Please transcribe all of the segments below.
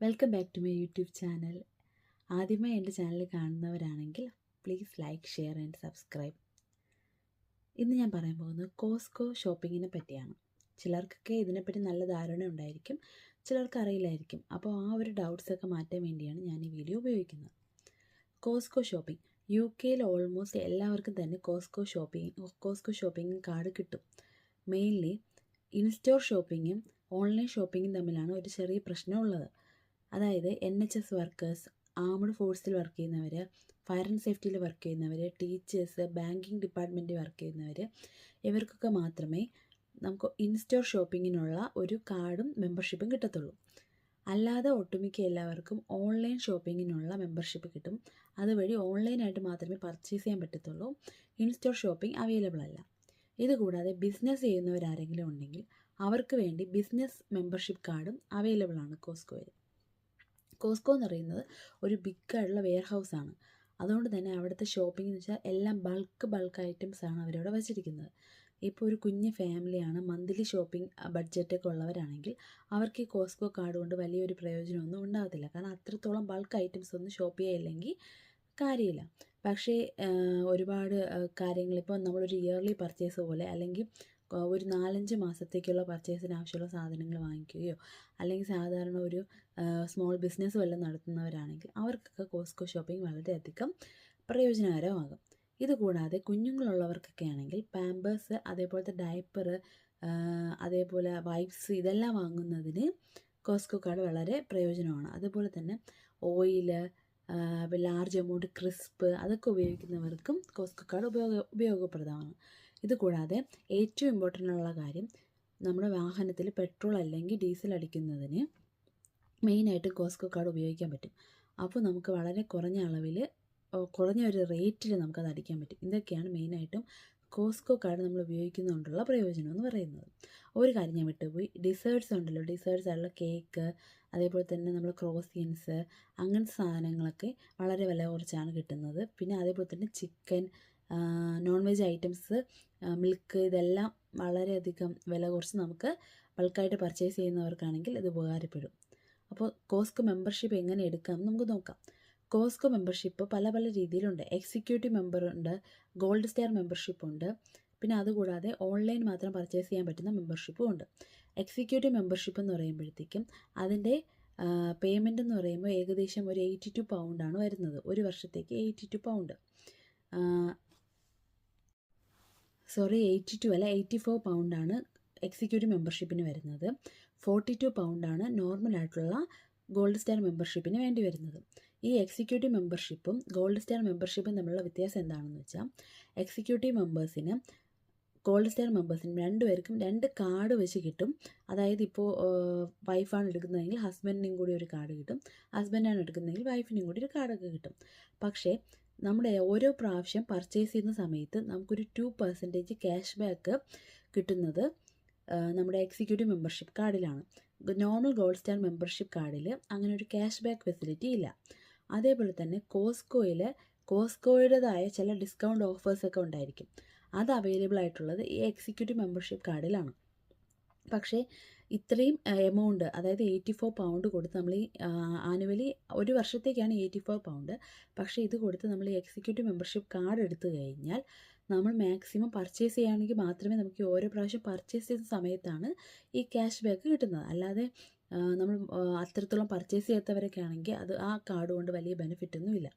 Welcome back to my YouTube channel. ആദ്യമായി എൻ്റെ channel കാണുന്നവരാണെങ്കിൽ please like, share and subscribe. ഇന്ന് ഞാൻ പറയാൻ പോകുന്നത് കോസ്കോ ഷോപ്പിങ്ങിനെ പറ്റിയാണ്. ചിലർക്കൊക്കെ ഇതിനെപ്പറ്റി നല്ല ധാരണ ഉണ്ടായിരിക്കും, ചിലർക്ക് അറിയില്ലായിരിക്കും. അപ്പോൾ ആ ഒരു ഡൗട്ട്സൊക്കെ മാറ്റാൻ വേണ്ടിയാണ് ഞാൻ ഈ വീഡിയോ ഉപയോഗിക്കുന്നത്. കോസ്കോ ഷോപ്പിംഗ് UK ഓൾമോസ്റ്റ് എല്ലാവർക്കും തന്നെ കോസ്കോ ഷോപ്പിംഗ് കാർഡ് കിട്ടും. മെയിൻലി ഇൻസ്റ്റോർ ഷോപ്പിങ്ങും ഓൺലൈൻ ഷോപ്പിങ്ങും തമ്മിലാണ് ഒരു ചെറിയ പ്രശ്നമുള്ളത്. അതായത് NHS വർക്കേഴ്സ്, ആംഡ് ഫോഴ്സിൽ വർക്ക് ചെയ്യുന്നവർ, ഫയർ ആൻഡ് സേഫ്റ്റിയിൽ വർക്ക് ചെയ്യുന്നവർ, ടീച്ചേഴ്സ്, ബാങ്കിങ് ഡിപ്പാർട്ട്മെൻറ്റിൽ വർക്ക് ചെയ്യുന്നവർ, ഇവർക്കൊക്കെ മാത്രമേ നമുക്ക് ഇൻസ്റ്റോർ ഷോപ്പിങ്ങിനുള്ള ഒരു കാർഡും മെമ്പർഷിപ്പും കിട്ടത്തുള്ളൂ. അല്ലാതെ ഒട്ടുമിക്ക എല്ലാവർക്കും ഓൺലൈൻ ഷോപ്പിങ്ങിനുള്ള മെമ്പർഷിപ്പ് കിട്ടും. അതുവഴി ഓൺലൈനായിട്ട് മാത്രമേ പർച്ചേസ് ചെയ്യാൻ പറ്റത്തുള്ളൂ. ഇൻസ്റ്റോർ ഷോപ്പിംഗ് അവൈലബിൾ അല്ല. ഇതുകൂടാതെ ബിസിനസ് ചെയ്യുന്നവരാരെങ്കിലും ഉണ്ടെങ്കിൽ അവർക്ക് വേണ്ടി ബിസിനസ് മെമ്പർഷിപ്പ് കാർഡും അവൈലബിൾ ആണ് കോസ്കോയിൽ. കോസ്കോ എന്ന് പറയുന്നത് ഒരു ബിഗ്ഗായിട്ടുള്ള വെയർ ഹൗസാണ്. അതുകൊണ്ട് തന്നെ അവിടുത്തെ ഷോപ്പിംഗ് എന്ന് വെച്ചാൽ എല്ലാം ബൾക്ക് ഐറ്റംസാണ് അവരവിടെ വച്ചിരിക്കുന്നത്. ഇപ്പോൾ ഒരു കുഞ്ഞ് ഫാമിലിയാണ്, മന്ത്ലി ഷോപ്പിംഗ് ബഡ്ജറ്റൊക്കെ ഉള്ളവരാണെങ്കിൽ അവർക്ക് ഈ കോസ്കോ കാർഡ് കൊണ്ട് വലിയൊരു പ്രയോജനമൊന്നും ഉണ്ടാകത്തില്ല. കാരണം അത്രത്തോളം ബൾക്ക് ഐറ്റംസ് ഒന്നും ഷോപ്പ് ചെയ്യില്ലെങ്കിൽ കാര്യമില്ല. പക്ഷേ ഒരുപാട് കാര്യങ്ങൾ, ഇപ്പോൾ നമ്മളൊരു ഇയർലി പർച്ചേസ് പോലെ അല്ലെങ്കിൽ ഒരു 4-5 മാസത്തേക്കുള്ള പർച്ചേസിന് ആവശ്യമുള്ള സാധനങ്ങൾ വാങ്ങിക്കുകയോ അല്ലെങ്കിൽ സാധാരണ ഒരു സ്മോൾ ബിസിനസ് വല്ലതും നടത്തുന്നവരാണെങ്കിൽ അവർക്കൊക്കെ കോസ്കോ ഷോപ്പിംഗ് വളരെയധികം പ്രയോജനകരമാകും. ഇതുകൂടാതെ കുഞ്ഞുങ്ങളുള്ളവർക്കൊക്കെ ആണെങ്കിൽ പാമ്പേഴ്സ്, അതേപോലത്തെ ഡയപ്പർ, അതേപോലെ വൈപ്സ്, ഇതെല്ലാം വാങ്ങുന്നതിന് കോസ്കോ കാർഡ് വളരെ പ്രയോജനമാണ്. അതുപോലെ തന്നെ ഓയില്, ലാർജ് എമൗണ്ട് ക്രിസ്പ്, അതൊക്കെ ഉപയോഗിക്കുന്നവർക്കും കോസ്കോ കാർഡ് ഉപയോഗപ്രദമാണ്. ഇതുകൂടാതെ ഏറ്റവും ഇമ്പോർട്ടൻ്റ് ഉള്ള കാര്യം, നമ്മുടെ വാഹനത്തിൽ പെട്രോൾ അല്ലെങ്കിൽ ഡീസൽ അടിക്കുന്നതിന് മെയിനായിട്ട് കോസ്കോ കാർഡ് ഉപയോഗിക്കാൻ പറ്റും. അപ്പോൾ നമുക്ക് വളരെ കുറഞ്ഞ അളവിൽ, കുറഞ്ഞ ഒരു റേറ്റിൽ നമുക്കത് അടിക്കാൻ പറ്റും. ഇതൊക്കെയാണ് മെയിനായിട്ടും കോസ്കോ കാർഡ് നമ്മൾ ഉപയോഗിക്കുന്നതുകൊണ്ടുള്ള പ്രയോജനം എന്ന് പറയുന്നത്. ഒരു കാര്യം ഞാൻ വിട്ടുപോയി, ഡിസേർട്ട്സ് ഉണ്ടല്ലോ, ഡിസേർട്ട്സ് ആയിട്ടുള്ള കേക്ക്, അതേപോലെ തന്നെ നമ്മൾ ക്രോസിയൻസ്, അങ്ങനത്തെ സാധനങ്ങളൊക്കെ വളരെ വില കുറച്ചാണ് കിട്ടുന്നത്. പിന്നെ അതേപോലെ തന്നെ chicken, non veg items, milk, ഇതെല്ലാം വളരെയധികം വില കുറച്ച് നമുക്ക് ബൾക്കായിട്ട് പർച്ചേസ് ചെയ്യുന്നവർക്കാണെങ്കിൽ ഇത് ഉപകാരപ്പെടും. അപ്പോൾ കോസ്കോ മെമ്പർഷിപ്പ് എങ്ങനെ എടുക്കാമെന്ന് നമുക്ക് നോക്കാം. കോസ്കോ മെമ്പർഷിപ്പ് പല പല രീതിയിലുണ്ട്. എക്സിക്യൂട്ടീവ് മെമ്പർ ഉണ്ട്, ഗോൾഡ് സ്റ്റാർ മെമ്പർഷിപ്പ് ഉണ്ട്, പിന്നെ അതുകൂടാതെ ഓൺലൈൻ മാത്രം പർച്ചേസ് ചെയ്യാൻ പറ്റുന്ന മെമ്പർഷിപ്പും ഉണ്ട്. എക്സിക്യൂട്ടീവ് മെമ്പർഷിപ്പ് എന്ന് പറയുമ്പോഴത്തേക്കും അതിൻ്റെ പേയ്മെൻ്റ് എന്ന് പറയുമ്പോൾ ഏകദേശം ഒരു 82 പൗണ്ടാണ് വരുന്നത്. ഒരു വർഷത്തേക്ക് 82 പൗണ്ട്, 82 അല്ല 84 പൗണ്ടാണ് എക്സിക്യൂട്ടീവ് മെമ്പർഷിപ്പിന് വരുന്നത്. 42 പൗണ്ടാണ് നോർമലായിട്ടുള്ള ഗോൾഡ് സ്റ്റാർ മെമ്പർഷിപ്പിന് വേണ്ടി വരുന്നത്. ഈ എക്സിക്യൂട്ടീവ് മെമ്പർഷിപ്പും ഗോൾഡ് സ്റ്റാർ മെമ്പർഷിപ്പും തമ്മിലുള്ള വ്യത്യാസം എന്താണെന്ന് വെച്ചാൽ, എക്സിക്യൂട്ടീവ് മെമ്പേഴ്സിന് ഗോൾഡ് സ്റ്റാർ മെമ്പേഴ്സിനും രണ്ടുപേർക്കും 2 കാർഡ് വെച്ച് കിട്ടും. അതായത് ഇപ്പോൾ വൈഫാണ് എടുക്കുന്നതെങ്കിൽ ഹസ്ബൻഡിനും കൂടി ഒരു കാർഡ് കിട്ടും, ഹസ്ബൻഡാണ് എടുക്കുന്നതെങ്കിൽ വൈഫിനും കൂടി ഒരു കാർഡൊക്കെ കിട്ടും. പക്ഷേ നമ്മുടെ ഓരോ പ്രാവശ്യം പർച്ചേസ് ചെയ്യുന്ന സമയത്ത് നമുക്കൊരു 2% ക്യാഷ് ബാക്ക് കിട്ടുന്നത് നമ്മുടെ എക്സിക്യൂട്ടീവ് മെമ്പർഷിപ്പ് കാർഡിലാണ്. നോർമൽ ഗോൾഡ് സ്റ്റാർ മെമ്പർഷിപ്പ് കാർഡിൽ അങ്ങനെ ഒരു ക്യാഷ് ബാക്ക് ഫെസിലിറ്റി ഇല്ല. അതേപോലെ തന്നെ കോസ്കോയുടേതായ ചില ഡിസ്കൗണ്ട് ഓഫേഴ്സൊക്കെ ഉണ്ടായിരിക്കും. അത് അവൈലബിൾ ആയിട്ടുള്ളത് ഈ എക്സിക്യൂട്ടീവ് മെമ്പർഷിപ്പ് കാർഡിലാണ്. പക്ഷേ ഇത്രയും എമൗണ്ട്, അതായത് 84 പൗണ്ട് കൊടുത്ത് നമ്മൾ ഈ ആനുവലി ഒരു വർഷത്തേക്കാണ് 84 പൗണ്ട്. പക്ഷേ ഇത് കൊടുത്ത് നമ്മൾ ഈ എക്സിക്യൂട്ടീവ് മെമ്പർഷിപ്പ് കാർഡ് എടുത്തു കഴിഞ്ഞാൽ നമ്മൾ മാക്സിമം പർച്ചേസ് ചെയ്യുകയാണെങ്കിൽ മാത്രമേ നമുക്ക് ഓരോ പ്രാവശ്യം പർച്ചേസ് ചെയ്യുന്ന സമയത്താണ് ഈ ക്യാഷ് ബാക്ക് കിട്ടുന്നത്. അല്ലാതെ നമ്മൾ അത്രത്തോളം പർച്ചേസ് ചെയ്യാത്തവരൊക്കെ ആണെങ്കിൽ ആ കാർഡ് കൊണ്ട് വലിയ ബെനിഫിറ്റൊന്നുമില്ല.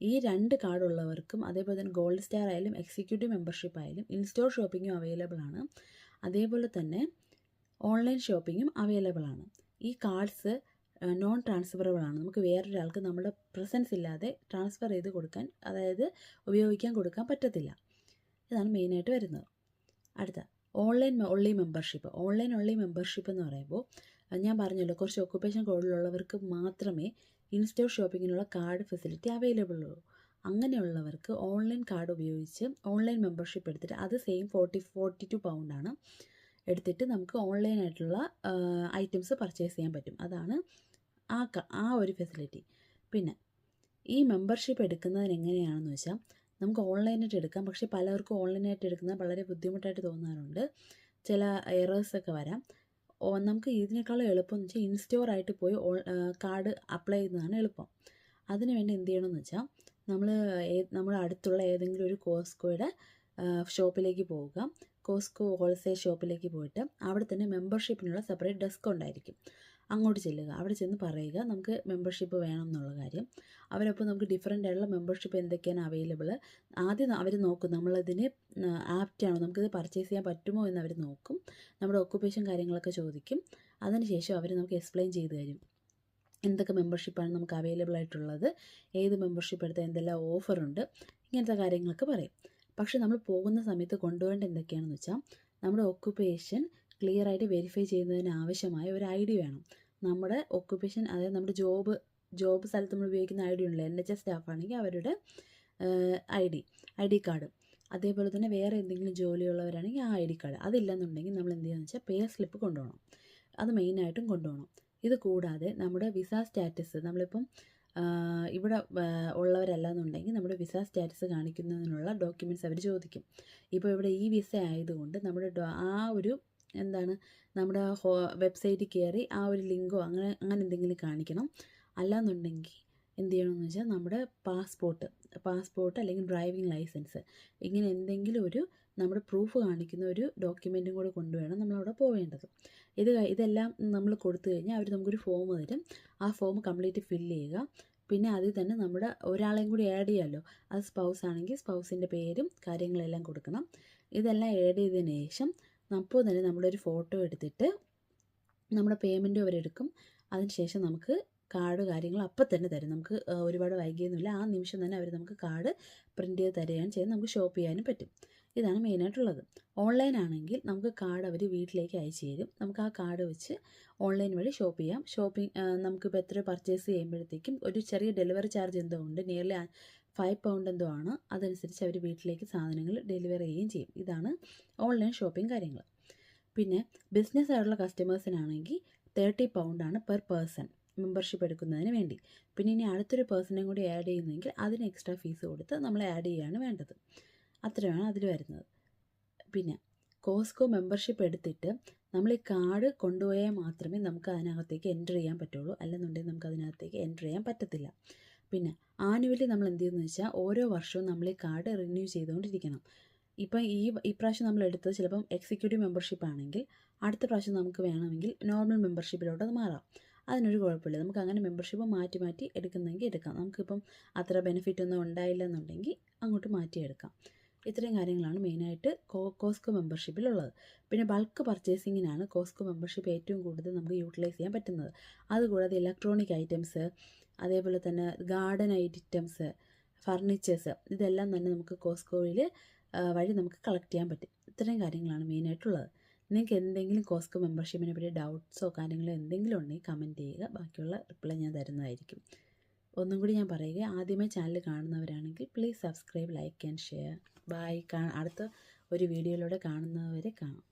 ഈ 2 കാർഡുള്ളവർക്കും അതേപോലെ തന്നെ ഗോൾഡ് സ്റ്റാർ ആയാലും എക്സിക്യൂട്ടീവ് മെമ്പർഷിപ്പ് ആയാലും ഇൻസ്റ്റോർ ഷോപ്പിങ്ങും അവൈലബിൾ ആണ്. അതേപോലെ തന്നെ ഓൺലൈൻ ഷോപ്പിങ്ങും അവൈലബിൾ ആണ്. ഈ കാർഡ്സ് നോൺ ട്രാൻസ്ഫറബിൾ ആണ്. നമുക്ക് വേറൊരാൾക്ക് നമ്മുടെ പ്രസൻസ് ഇല്ലാതെ ട്രാൻസ്ഫർ ചെയ്ത് കൊടുക്കാൻ, അതായത് ഉപയോഗിക്കാൻ കൊടുക്കാൻ പറ്റത്തില്ല. ഇതാണ് മെയിനായിട്ട് വരുന്നത്. അടുത്ത online only membership. Online only membership എന്ന് പറയുമ്പോൾ ഞാൻ പറഞ്ഞല്ലോ, കുറച്ച് ഒക്കുപേഷൻ കോഡിലുള്ളവർക്ക് മാത്രമേ ഇൻസ്റ്റോർ ഷോപ്പിങ്ങിനുള്ള കാർഡ് ഫെസിലിറ്റി അവൈലബിൾ ഉള്ളൂ. അങ്ങനെയുള്ളവർക്ക് ഓൺലൈൻ കാർഡ് ഉപയോഗിച്ച് ഓൺലൈൻ മെമ്പർഷിപ്പ് എടുത്തിട്ട് അത് സെയിം 42 പൗണ്ടാണ് എടുത്തിട്ട് നമുക്ക് ഓൺലൈനായിട്ടുള്ള ഐറ്റംസ് പർച്ചേസ് ചെയ്യാൻ പറ്റും. അതാണ് ആ ഒരു ഫെസിലിറ്റി. പിന്നെ ഈ മെമ്പർഷിപ്പ് എടുക്കുന്നതിന് എങ്ങനെയാണെന്ന് വെച്ചാൽ, നമുക്ക് ഓൺലൈനായിട്ട് എടുക്കാം. പക്ഷേ പലർക്കും ഓൺലൈനായിട്ട് എടുക്കുന്നത് വളരെ ബുദ്ധിമുട്ടായിട്ട് തോന്നാറുണ്ട്. ചില എറേഴ്സൊക്കെ വരാം. നമുക്ക് ഇതിനേക്കാളും എളുപ്പം എന്ന് വെച്ചാൽ ഇൻസ്റ്റോറായിട്ട് പോയി കാർഡ് അപ്ലൈ ചെയ്യുന്നതാണ് എളുപ്പം. അതിന് വേണ്ടി എന്ത് ചെയ്യണമെന്ന് വെച്ചാൽ നമ്മുടെ അടുത്തുള്ള ഏതെങ്കിലും ഒരു കോസ്കോയുടെ ഷോപ്പിലേക്ക് പോവുക. കോസ്കോ ഹോൾസെയിൽ ഷോപ്പിലേക്ക് പോയിട്ട് അവിടെ തന്നെ മെമ്പർഷിപ്പിനുള്ള സെപ്പറേറ്റ് ഡെസ്ക് ഉണ്ടായിരിക്കും. അങ്ങോട്ട് ചെല്ലുക. അവിടെ ചെന്ന് പറയുക നമുക്ക് മെമ്പർഷിപ്പ് വേണം എന്നുള്ള കാര്യം. അവരപ്പോൾ നമുക്ക് ഡിഫറൻ്റ് ആയിട്ടുള്ള മെമ്പർഷിപ്പ് എന്തൊക്കെയാണ് അവൈലബിൾ, ആദ്യം അവർ നോക്കും നമ്മളതിന് ആപ്റ്റാണോ, നമുക്കിത് പർച്ചേസ് ചെയ്യാൻ പറ്റുമോ എന്ന് അവർ നോക്കും. നമ്മുടെ ഒക്കുപേഷൻ കാര്യങ്ങളൊക്കെ ചോദിക്കും. അതിനുശേഷം അവർ നമുക്ക് എക്സ്പ്ലെയിൻ ചെയ്ത് തരും എന്തൊക്കെ മെമ്പർഷിപ്പാണ് നമുക്ക് അവൈലബിൾ ആയിട്ടുള്ളത്, ഏത് മെമ്പർഷിപ്പ് എടുത്താൽ എന്തെല്ലാം ഓഫറുണ്ട്, ഇങ്ങനത്തെ കാര്യങ്ങളൊക്കെ പറയും. പക്ഷേ നമ്മൾ പോകുന്ന സമയത്ത് കൊണ്ടുപോകേണ്ട എന്തൊക്കെയാണെന്ന് വെച്ചാൽ നമ്മുടെ ഒക്കുപേഷൻ ക്ലിയർ ആയിട്ട് വെരിഫൈ ചെയ്യുന്നതിന് ആവശ്യമായ ഒരു ID വേണം. നമ്മുടെ ഒക്കുപേഷൻ, അതായത് നമ്മുടെ ജോബ് സ്ഥലത്ത് നമ്മൾ ഉപയോഗിക്കുന്ന ID ഉണ്ടല്ലോ, NHS സ്റ്റാഫ് ആണെങ്കിൽ അവരുടെ ID കാർഡ്, അതേപോലെ തന്നെ വേറെ എന്തെങ്കിലും ജോലിയുള്ളവരാണെങ്കിൽ ആ ID കാർഡ്. അതില്ലെന്നുണ്ടെങ്കിൽ നമ്മൾ എന്ത് ചെയ്യുകയെന്ന് വെച്ചാൽ പേ സ്ലിപ്പ് കൊണ്ടുപോകണം. അത് മെയിനായിട്ടും കൊണ്ടുപോകണം. ഇത് കൂടാതെ നമ്മുടെ വിസ സ്റ്റാറ്റസ്, നമ്മളിപ്പം ഇവിടെ ഉള്ളവരല്ല എന്നുണ്ടെങ്കിൽ നമ്മുടെ വിസ സ്റ്റാറ്റസ് കാണിക്കുന്നതിനുള്ള ഡോക്യുമെൻറ്റ്സ് അവർ ചോദിക്കും. ഇപ്പോൾ ഇവിടെ ഈ വിസ ആയതുകൊണ്ട് നമ്മുടെ നമ്മുടെ വെബ്സൈറ്റിൽ കയറി ആ ഒരു ലിങ്കോ അങ്ങനെ എന്തെങ്കിലും കാണിക്കണം. അല്ലാന്നുണ്ടെങ്കിൽ എന്ത് ചെയ്യണമെന്ന് വെച്ചാൽ നമ്മുടെ പാസ്പോർട്ട് അല്ലെങ്കിൽ ഡ്രൈവിംഗ് ലൈസൻസ്, ഇങ്ങനെ എന്തെങ്കിലും ഒരു നമ്മുടെ പ്രൂഫ് കാണിക്കുന്ന ഒരു ഡോക്യുമെൻറ്റും കൂടെ കൊണ്ടുവേണം നമ്മളവിടെ പോവേണ്ടത്. ഇതെല്ലാം നമ്മൾ കൊടുത്തു കഴിഞ്ഞാൽ അവർ നമുക്കൊരു ഫോം തരും. ആ ഫോം കംപ്ലീറ്റ് ഫില്ല് ചെയ്യുക. പിന്നെ അതിൽ തന്നെ നമ്മുടെ ഒരാളെയും കൂടി ആഡ് ചെയ്യാമല്ലോ. അത് സ്പൗസ് ആണെങ്കിൽ സ്പൗസിൻ്റെ പേരും കാര്യങ്ങളെല്ലാം കൊടുക്കണം. ഇതെല്ലാം ആഡ് ചെയ്തതിന് ശേഷം അപ്പോൾ തന്നെ നമ്മളൊരു ഫോട്ടോ എടുത്തിട്ട് നമ്മുടെ പേയ്മെൻറ്റും അവരെടുക്കും. അതിനുശേഷം നമുക്ക് കാർഡ് കാര്യങ്ങൾ അപ്പം തന്നെ തരും. നമുക്ക് ഒരുപാട് വൈകിയൊന്നുമില്ല, ആ നിമിഷം തന്നെ അവർ നമുക്ക് കാർഡ് പ്രിൻറ്റ് ചെയ്ത് തരികയാണ് ചെയ്യുന്നത്. നമുക്ക് ഷോപ്പ് ചെയ്യാനും പറ്റും. ഇതാണ് മെയിനായിട്ടുള്ളത്. ഓൺലൈൻ ആണെങ്കിൽ നമുക്ക് കാർഡ് അവർ വീട്ടിലേക്ക് അയച്ചു തരും. നമുക്ക് ആ കാർഡ് വെച്ച് ഓൺലൈൻ വഴി ഷോപ്പ് ചെയ്യാം. നമുക്കിപ്പോൾ എത്ര പർച്ചേസ് ചെയ്യുമ്പോഴത്തേക്കും ഒരു ചെറിയ ഡെലിവറി ചാർജ് എന്തോ ഉണ്ട്, നിയർലി £5 എന്തോ ആണ്. അതനുസരിച്ച് അവർ വീട്ടിലേക്ക് സാധനങ്ങൾ ഡെലിവറി ചെയ്യുകയും ചെയ്യും. ഇതാണ് ഓൺലൈൻ ഷോപ്പിംഗ് കാര്യങ്ങൾ. പിന്നെ ബിസിനസ് ആയിട്ടുള്ള കസ്റ്റമേഴ്സിനാണെങ്കിൽ £30 ആണ് പെർ പേഴ്സൺ മെമ്പർഷിപ്പ് എടുക്കുന്നതിന് വേണ്ടി. പിന്നെ ഇനി അടുത്തൊരു പേഴ്സണെ കൂടി ആഡ് ചെയ്യുന്നെങ്കിൽ അതിന് എക്സ്ട്രാ ഫീസ് കൊടുത്ത് നമ്മൾ ആഡ് ചെയ്യുകയാണ് വേണ്ടത്. അത്രയാണ് അതിൽ വരുന്നത്. പിന്നെ കോസ്കോ മെമ്പർഷിപ്പ് എടുത്തിട്ട് നമ്മൾ ഈ കാർഡ് കൊണ്ടുപോയാൽ മാത്രമേ നമുക്ക് അതിനകത്തേക്ക് എൻ്റർ ചെയ്യാൻ പറ്റുള്ളൂ. അല്ലെന്നുണ്ടെങ്കിൽ നമുക്ക് അതിനകത്തേക്ക് എൻ്റർ ചെയ്യാൻ പറ്റത്തില്ല. പിന്നെ ആനുവലി നമ്മൾ എന്ത് ചെയ്യുമെന്ന് വെച്ചാൽ ഓരോ വർഷവും നമ്മൾ ഈ കാർഡ് റിന്യൂ ചെയ്തുകൊണ്ടിരിക്കണം. ഇപ്പം ഈ പ്രാവശ്യം നമ്മൾ എടുത്തത് ചിലപ്പം എക്സിക്യൂട്ടീവ് മെമ്പർഷിപ്പ് ആണെങ്കിൽ അടുത്ത പ്രാവശ്യം നമുക്ക് വേണമെങ്കിൽ നോർമൽ മെമ്പർഷിപ്പിലോട്ട് അത് മാറാം. അതിനൊരു കുഴപ്പമില്ല. നമുക്ക് അങ്ങനെ മെമ്പർഷിപ്പ് മാറ്റി എടുക്കുന്നെങ്കിൽ എടുക്കാം. നമുക്കിപ്പം അത്ര ബെനിഫിറ്റ് ഒന്നും ഉണ്ടായില്ല എന്നുണ്ടെങ്കിൽ അങ്ങോട്ട് മാറ്റിയെടുക്കാം. ഇത്രയും കാര്യങ്ങളാണ് മെയിനായിട്ട് കോസ്കോ മെമ്പർഷിപ്പിലുള്ളത്. പിന്നെ ബൾക്ക് പർച്ചേസിങ്ങിനാണ് കോസ്കോ മെമ്പർഷിപ്പ് ഏറ്റവും കൂടുതൽ നമുക്ക് യൂട്ടിലൈസ് ചെയ്യാൻ പറ്റുന്നത്. അതുകൂടാതെ ഇലക്ട്രോണിക് ഐറ്റംസ്, അതേപോലെ തന്നെ ഗാർഡൻ ഐറ്റംസ്, ഫർണിച്ചേഴ്സ്, ഇതെല്ലാം തന്നെ നമുക്ക് കോസ്കോയിൽ വഴി നമുക്ക് കളക്ട് ചെയ്യാൻ പറ്റും. ഇത്രയും കാര്യങ്ങളാണ് മെയിനായിട്ടുള്ളത്. നിങ്ങൾക്ക് എന്തെങ്കിലും കോസ്കോ മെമ്പർഷിപ്പിനെ പറ്റി ഡൗട്ട്സോ കാര്യങ്ങളോ എന്തെങ്കിലും ഉണ്ടെങ്കിൽ കമൻറ്റ് ചെയ്യുക. ബാക്കിയുള്ള റിപ്ലൈ ഞാൻ തരുന്നതായിരിക്കും. ഒന്നും കൂടി ഞാൻ പറയുക, ആദ്യമേ ചാനൽ കാണുന്നവരാണെങ്കിൽ please subscribe, like and share. Bye. അടുത്ത ഒരു വീഡിയോയിലൂടെ കാണുന്നവരെ കാണാം.